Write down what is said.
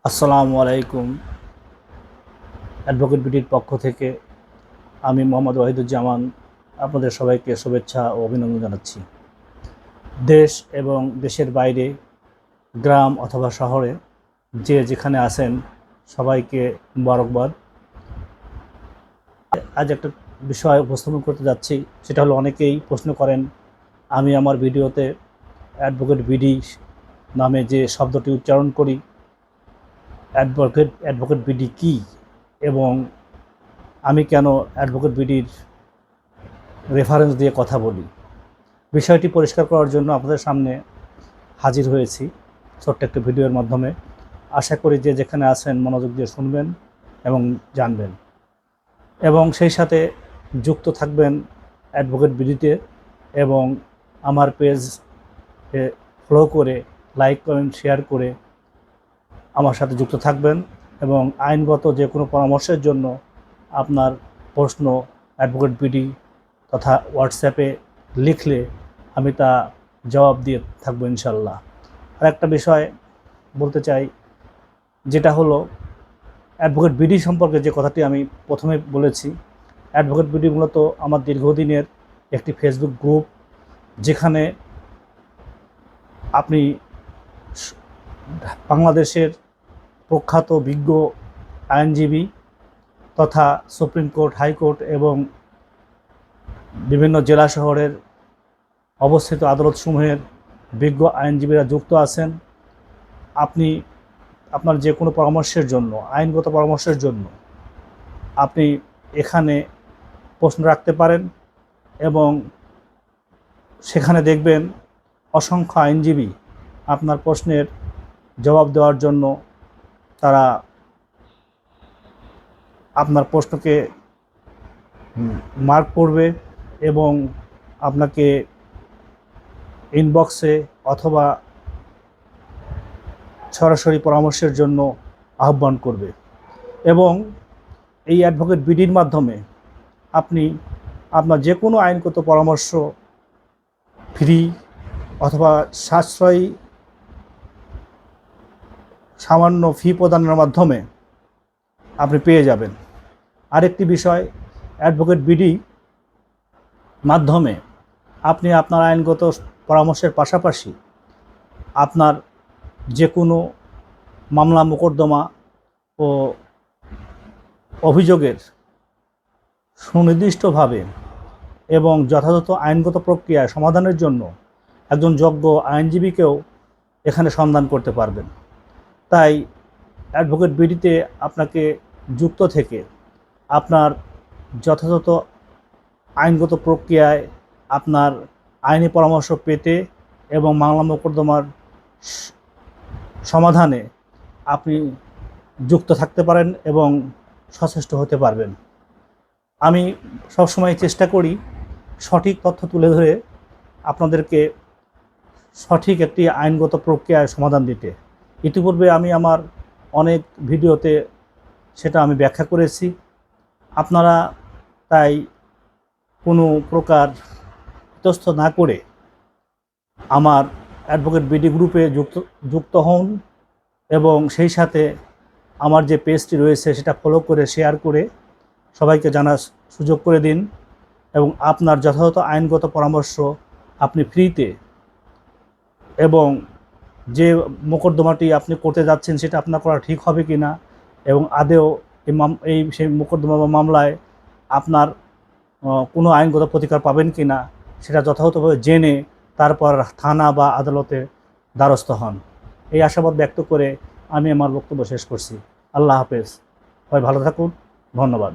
আসসালামু আলাইকুম। অ্যাডভোকেট বিডির পক্ষ থেকে আমি মোহাম্মদ ওয়াহিদুজ্জামান আপনাদের সবাইকে শুভেচ্ছা ও অভিনন্দন জানাচ্ছি। দেশ এবং দেশের বাইরে, গ্রাম অথবা শহরে যে যেখানে আছেন সবাইকে মোবারকবাদ। আজ একটা বিষয় উপস্থাপন করতে যাচ্ছি, সেটা হলো অনেকেই প্রশ্ন করেন আমি আমার ভিডিওতে অ্যাডভোকেট বিডি নামে যে শব্দটি উচ্চারণ করি, অ্যাডভোকেট বিডি কী এবং আমি কেন অ্যাডভোকেট বিডির রেফারেন্স দিয়ে কথা বলি। বিষয়টি পরিষ্কার করার জন্য আপনাদের সামনে হাজির হয়েছি ছোট্ট একটা ভিডিওর মাধ্যমে। আশা করি যে যেখানে আছেন মনোযোগ দিয়ে শুনবেন এবং জানবেন, এবং সেই সাথে যুক্ত থাকবেন অ্যাডভোকেট বিডিতে এবং আমার পেজ ফলো করে লাইক কমেন্ট শেয়ার করে আমার সাথে যুক্ত থাকবেন এবং আইনগত যে কোনো পরামর্শের জন্য আপনার প্রশ্ন অ্যাডভোকেট বিডি তথা হোয়াটসঅ্যাপে লিখলে আমি তা জবাব দিয়ে থাকবো ইনশাল্লাহ। আর একটা বিষয় বলতে চাই, যেটা হলো অ্যাডভোকেট বিডি সম্পর্কে যে কথাটি আমি প্রথমে বলেছি। অ্যাডভোকেট বিডি মূলত আমার দীর্ঘদিনের একটি ফেসবুক গ্রুপ, যেখানে আপনি বাংলাদেশের প্রখ্যাত বিজ্ঞ আইনজীবী তথা সুপ্রিম কোর্ট, হাইকোর্ট এবং বিভিন্ন জেলা শহরের অবস্থিত আদালতসমূহের বিজ্ঞ আইনজীবীরা যুক্ত আছেন। আপনি আপনার যে কোনো পরামর্শের জন্য, আইনগত পরামর্শের জন্য আপনি এখানে প্রশ্ন রাখতে পারেন এবং সেখানে দেখবেন অসংখ্য আইনজীবী আপনার প্রশ্নের জবাব দেওয়ার জন্য তারা আপনার প্রশ্নকে মার্ক করবে এবং আপনাকে ইনবক্সে অথবা সরাসরি পরামর্শের জন্য আহ্বান করবে। এবং এই অ্যাডভোকেট বিডির মাধ্যমে আপনি আপনার যে কোনো আইনগত পরামর্শ ফ্রি অথবা সাশ্রয়ী সামান্য ফি প্রদানের মাধ্যমে আপনি পেয়ে যাবেন। আরেকটি বিষয়, অ্যাডভোকেট বিডি মাধ্যমে আপনি আপনার আইনগত পরামর্শের পাশাপাশি আপনার যে কোনো মামলা মোকদ্দমা ও অভিযোগের সুনির্দিষ্টভাবে এবং যথাযথ আইনগত প্রক্রিয়ায় সমাধানের জন্য একজন যোগ্য আইনজীবীকেও এখানে সন্ধান করতে পারবেন। তাই অ্যাডভোকেট বিডিতে আপনাকে যুক্ত থেকে আপনার যথাযথ আইনগত প্রক্রিয়ায় আপনার আইনি পরামর্শ পেতে এবং মামলা মোকদ্দমার সমাধানে আপনি যুক্ত থাকতে পারেন এবং সচেষ্ট হতে পারবেন। আমি সবসময় চেষ্টা করি সঠিক তথ্য তুলে ধরে আপনাদেরকে সঠিক একটি আইনগত প্রক্রিয়ায় সমাধান দিতে। ইতিপূর্বে আমি আমার অনেক ভিডিওতে সেটা আমি ব্যাখ্যা করেছি। আপনারা তাই কোনো প্রকার ইতস্ত না করে আমার অ্যাডভোকেট বিডি গ্রুপে যুক্ত হন এবং সেই সাথে আমার যে পেজটি রয়েছে সেটা ফলো করে শেয়ার করে সবাইকে জানার সুযোগ করে দিন এবং আপনার যথাযথ আইনগত পরামর্শ আপনি ফ্রিতে এবং যে মোকদ্দমাটি আপনি করতে যাচ্ছেন সেটা আপনার করা ঠিক হবে কি না এবং আদেও সেই মোকদ্দমা বা মামলায় আপনার কোনো আইনগত প্রতিকার পাবেন কি না সেটা যথাযথভাবে জেনে তারপর থানা বা আদালতে দ্বারস্থ হন। এই আশাবাদ ব্যক্ত করে আমি আমার বক্তব্য শেষ করছি। আল্লাহ হাফেজ। সবাই ভালো থাকুন। ধন্যবাদ।